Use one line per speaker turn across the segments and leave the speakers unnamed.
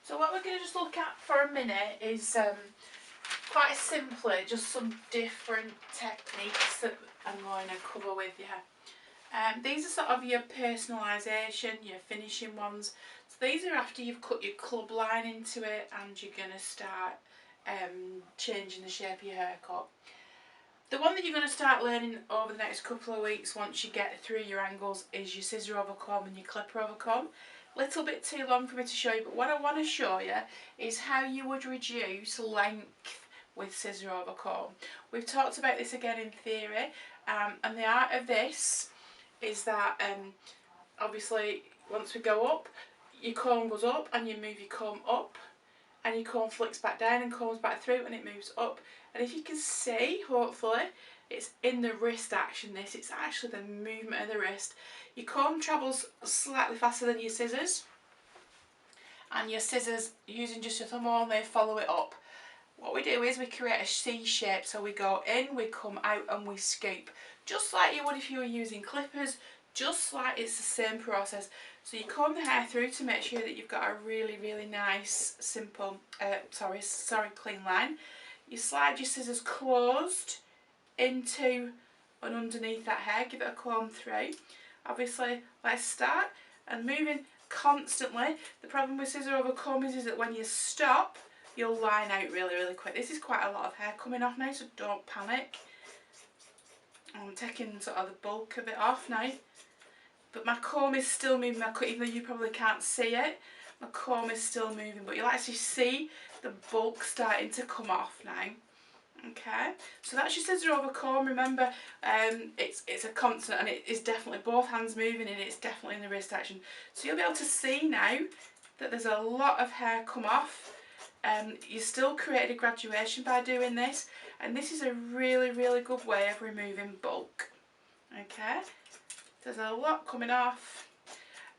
So what we're going to just look at for a minute is quite simply just some different techniques that I'm going to cover with you. These are sort of your personalisation, your finishing ones. So these are after you've cut your club line into it and you're going to start changing the shape of your haircut. The one that you're going to start learning over the next couple of weeks once you get through your angles is your scissor over comb and your clipper over comb. Little bit too long for me to show you, but what I want to show you is how you would reduce length with scissor over comb. We've talked about this again in theory, and the art of this is that obviously once we go up, your comb goes up and you move your comb up and your comb flicks back down and combs back through and it moves up. And if you can see, hopefully, it's in the wrist action this, it's actually the movement of the wrist. Your comb travels slightly faster than your scissors, and your scissors, using just your thumb only, follow it up. What we do is we create a C shape, so we go in, we come out and we scoop. Just like you would if you were using clippers, just like it's the same process. So you comb the hair through to make sure that you've got a really, really nice, simple, clean line. You slide your scissors closed into and underneath that hair, give it a comb through. Obviously, let's start and moving constantly. The problem with scissor over comb is that when you stop, you'll line out really, really quick. This is quite a lot of hair coming off now, so don't panic. I'm taking sort of the bulk of it off now. But my comb is still moving, even though you probably can't see it. My comb is still moving, but you'll actually see the bulk starting to come off now. Okay, so that's your scissor over comb. Remember, it's a constant, and it is definitely both hands moving, and it's definitely in the wrist action. So you'll be able to see now that there's a lot of hair come off. You still created a graduation by doing this, and this is a really, really good way of removing bulk. Okay, there's a lot coming off,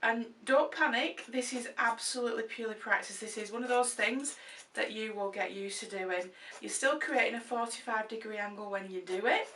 and don't panic. This is absolutely purely practice. This is one of those things that you will get used to doing. You're still creating a 45-degree angle when you do it,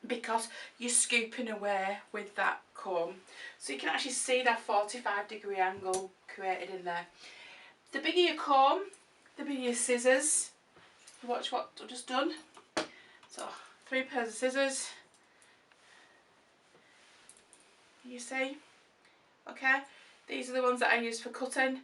because you're scooping away with that comb. So you can actually see that 45-degree angle created in there. The bigger your comb, the bigger your scissors. Watch what I've just done. So 3 pairs of scissors. You see? Okay, these are the ones that I use for cutting.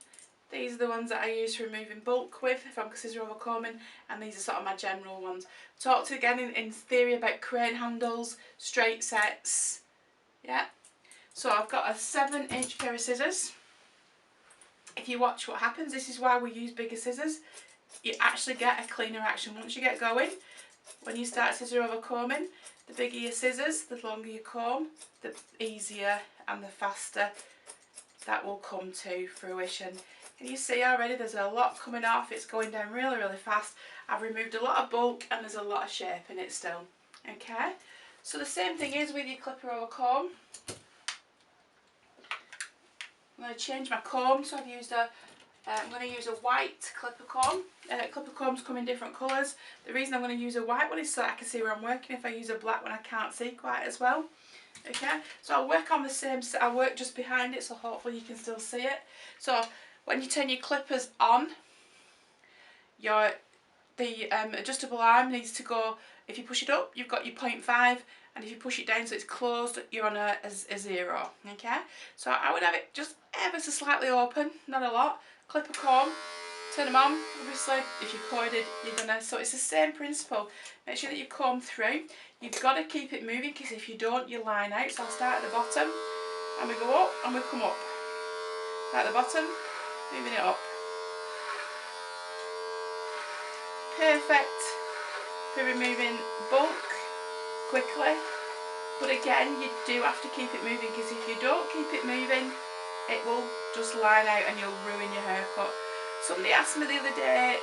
These are the ones that I use for removing bulk with, if I'm scissor over combing, and these are sort of my general ones. Talked again in theory about crane handles, straight sets. Yeah. So I've got a 7-inch pair of scissors. If you watch what happens, this is why we use bigger scissors. You actually get a cleaner action once you get going. When you start scissor over combing, the bigger your scissors, the longer your comb, the easier and the faster that will come to fruition. Can you see already there's a lot coming off? It's going down really, really fast. I've removed a lot of bulk and there's a lot of shape in it still. Okay, so the same thing is with your clipper over comb. I'm going to change my comb, so I'm going to use a white clipper comb. Clipper combs come in different colours. The reason I'm going to use a white one is so I can see where I'm working. If I use a black one, I can't see quite as well. Okay, so I'll work on the same, I'll work just behind it, so hopefully you can still see it. So when you turn your clippers on, the adjustable arm needs to go, if you push it up, you've got your 0.5, and if you push it down so it's closed, you're on a 0. Okay, so I would have it just ever so slightly open, not a lot. Clipper comb, turn them on. Obviously, if you're corded, you're gonna, so it's the same principle. Make sure that you comb through. You've got to keep it moving, because if you don't, you line out. So I'll start at the bottom, and we go up, and we come up. At the bottom, moving it up. Perfect for removing bulk quickly, but again, you do have to keep it moving, because if you don't keep it moving, it will just line out and you'll ruin your haircut. Somebody asked me the other day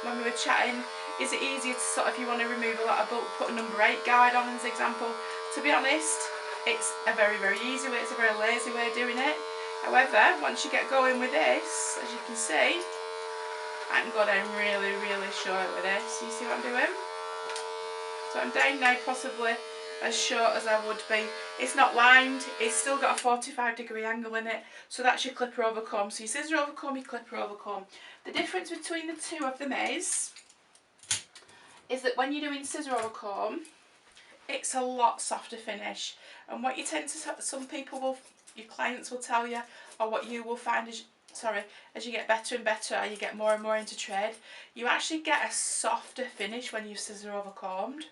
when we were chatting, is it easier to sort of, if you want to remove a lot of bulk, put a number 8 guide on as an example? To be honest, it's a very, very easy way, it's a very lazy way of doing it. However, once you get going with this, as you can see, I can go down really, really short with this. You see what I'm doing? So I'm down now possibly as short as I would be. It's not lined, it's still got a 45-degree angle in it, so that's your clipper over comb. So your scissor over comb, your clipper over comb. The difference between the two of them is that when you're doing scissor over comb, it's a lot softer finish, and what you tend to, some people will, your clients will tell you, or what you will find is, as you get better and better, or you get more and more into trade, you actually get a softer finish when you scissor over combed.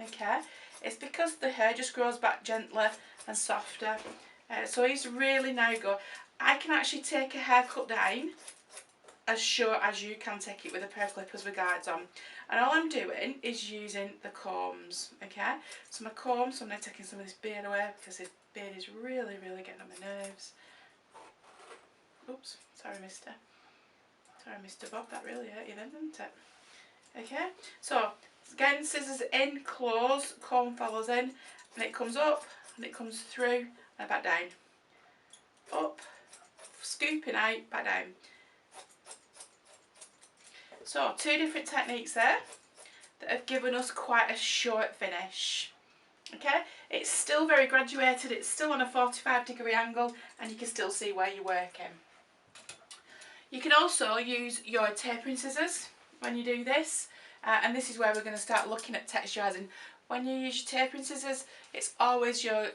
Okay, it's because the hair just grows back gentler and softer. So it's really now good. I can actually take a haircut down as short as you can take it with a pair of clippers with guides on, and all I'm doing is using the combs. Okay, so my combs, so I'm now taking some of this beard away because this beard is really getting on my nerves. Oops, sorry mister Bob, that really hurt you then, didn't it? Okay, so again, scissors in, close, comb follows in, and it comes up and it comes through and back down, up, scooping out, back down. So two different techniques there that have given us quite a short finish. Okay, it's still very graduated, it's still on a 45-degree angle, and you can still see where you're working. You can also use your tapering scissors when you do this, and this is where we're going to start looking at texturising. When you use your tapering scissors, it's always your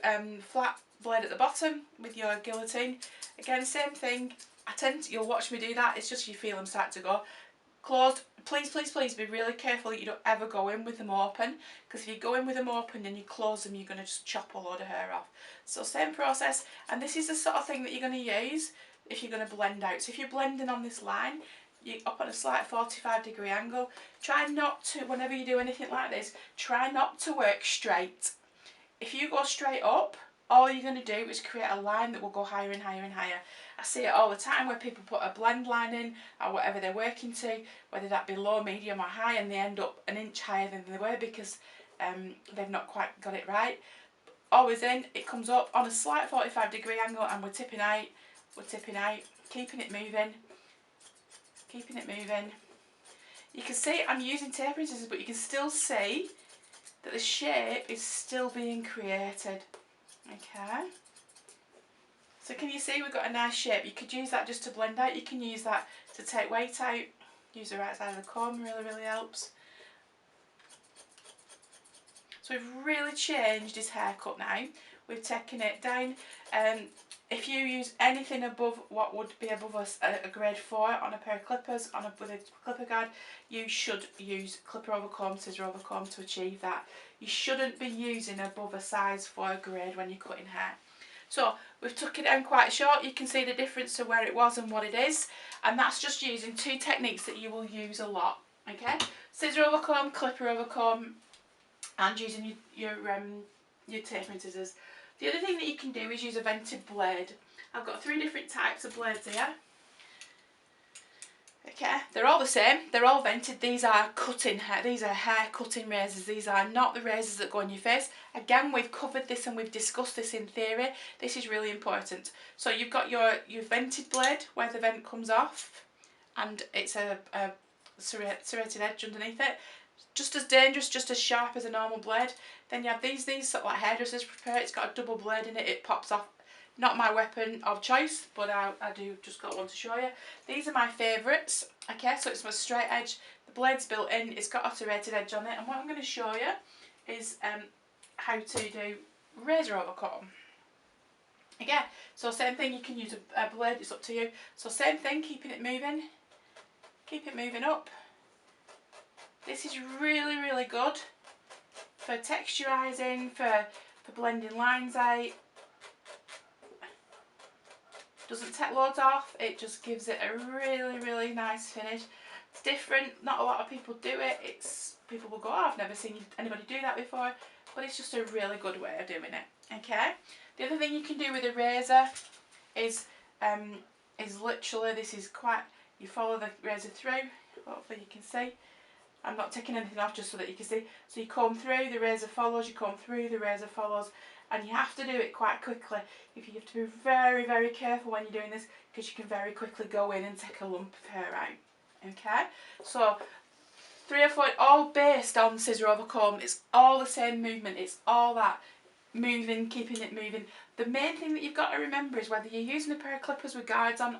flat blade at the bottom with your guillotine. Again, same thing. You'll watch me do that, it's just you feel them start to go. Closed, please be really careful that you don't ever go in with them open, because if you go in with them open and you close them, you're going to just chop a load of hair off. So same process, and this is the sort of thing that you're going to use if you're going to blend out. So if you're blending on this line, you're up at a slight 45-degree angle. Try not to, whenever you do anything like this, try not to work straight. If you go straight up, all you're going to do is create a line that will go higher and higher and higher. I see it all the time where people put a blend line in, or whatever they're working to, whether that be low, medium or high, and they end up an inch higher than they were because they've not quite got it right. Always in, it comes up on a slight 45-degree angle, and we're tipping out, keeping it moving. You can see I'm using tapering scissors, but you can still see that the shape is still being created. Okay, so can you see we've got a nice shape? You could use that just to blend out, you can use that to take weight out, use the right side of the comb, really helps. So we've really changed his haircut now, we've taken it down. If you use anything above what would be above a grade 4 on a pair of clippers, with a clipper guide, you should use clipper over comb, scissor over comb to achieve that. You shouldn't be using above a size 4 grade when you're cutting hair. So we've took it down quite short, you can see the difference to where it was and what it is, and that's just using two techniques that you will use a lot. Okay, scissor over comb, clipper over comb, and using your tapering scissors. The other thing that you can do is use a vented blade. I've got 3 different types of blades here. Okay, they're all the same, they're all vented. These are cutting hair, these are hair cutting razors, these are not the razors that go on your face. Again, we've covered this and we've discussed this in theory. This is really important. So you've got your vented blade where the vent comes off, and it's a serrated edge underneath it. Just as dangerous, just as sharp as a normal blade. Then you have these sort of like hairdressers prepare. It's got a double blade in it, it pops off. Not my weapon of choice, but I do just got one to show you. These are my favourites. Okay, so it's my straight edge, the blade's built in, it's got a serrated edge on it, and what I'm going to show you is how to do razor over comb. Again, so same thing, you can use a blade, it's up to you. So same thing, keeping it moving, keep it moving up. This is really good for texturising, for blending lines out. Doesn't take loads off, it just gives it a really nice finish. It's different, not a lot of people do it. People will go, oh, I've never seen anybody do that before, but it's just a really good way of doing it. Okay, the other thing you can do with a razor is literally, this is quite, you follow the razor through, hopefully you can see. I'm not taking anything off just so that you can see. So you comb through, the razor follows, you comb through, the razor follows, and you have to do it quite quickly. You have to be very careful when you're doing this, because you can very quickly go in and take a lump of hair out. Okay, so 3 or 4, all based on scissor over comb. It's all the same movement. It's all that moving, keeping it moving. The main thing that you've got to remember is whether you're using a pair of clippers with guides on or